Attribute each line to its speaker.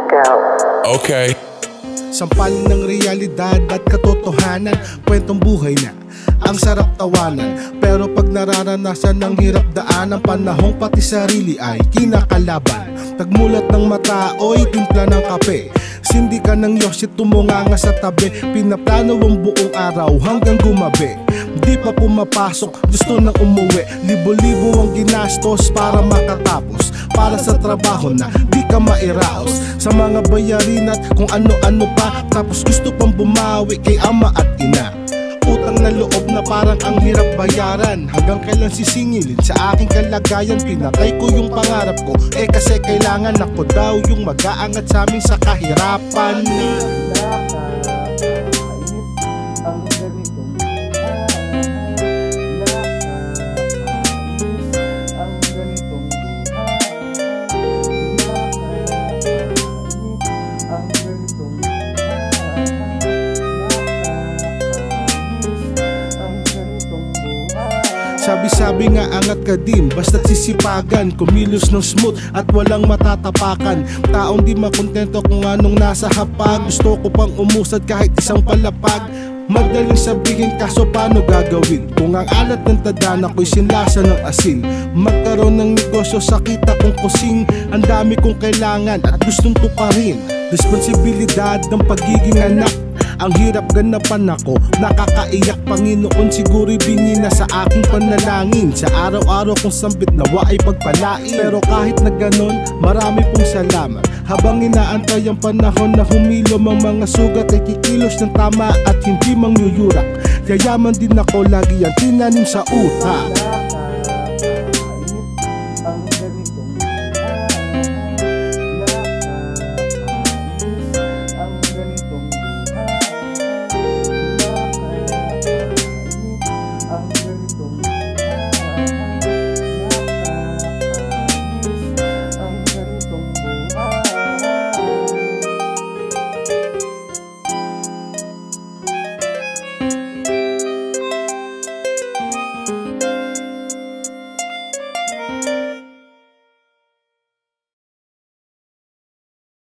Speaker 1: Go.
Speaker 2: Okay.
Speaker 3: Sampal ng realidad at katotohanan, kwentong buhay na ang sarap tawanan. Pero pag nararanasan ng hirap daan, ang panahong pati sarili ay kinakalaban. Tagmulat ng mata, oy timpla ng kape, sindi ka ng yosit, tumunganga sa tabi. Pinaplano ang buong araw hanggang gumabi, di pa pumapasok, gusto nang umuwi. Libo-libo ang ginastos para makatapos, para sa trabaho na di ka mairaos, sa mga bayarin at kung ano-ano pa. Tapos gusto pang bumawi kay ama at ina. Utang na loob na parang ang hirap bayaran. Hanggang kailan sisingilin sa aking kalagayan? Pinatay ko yung pangarap ko, kasi kailangan ako daw yung mag-aangat sa amin sa kahirapan. Sabi-sabi nga angat ka din, basta't sisipagan, kumilos ng smooth at walang matatapakan. Taong di makontento kung anong nasa hapag, gusto ko pang umusad kahit isang palapag. Madaling sabihin kaso paano gagawin kung ang alat ng tadhana ko'y sinlasa ng asin? Magkaroon ng negosyo sa kita kong kusing, ang dami kong kailangan at gustong tuparin. Responsibilidad ng pagiging anak, ang hirap ganapan ako, nakakaiyak. Panginoon siguro'y bingi na sa aking panalangin, sa araw-araw kong sambit nawa ay pagpalain. Pero kahit na ganon, marami pong salamat. Habang inaantay ang panahon na humilom ang mga sugat, ay kikilos ng tama at hindi mangyuyurak. Yayaman din ako, lagi ang tinanim sa utak.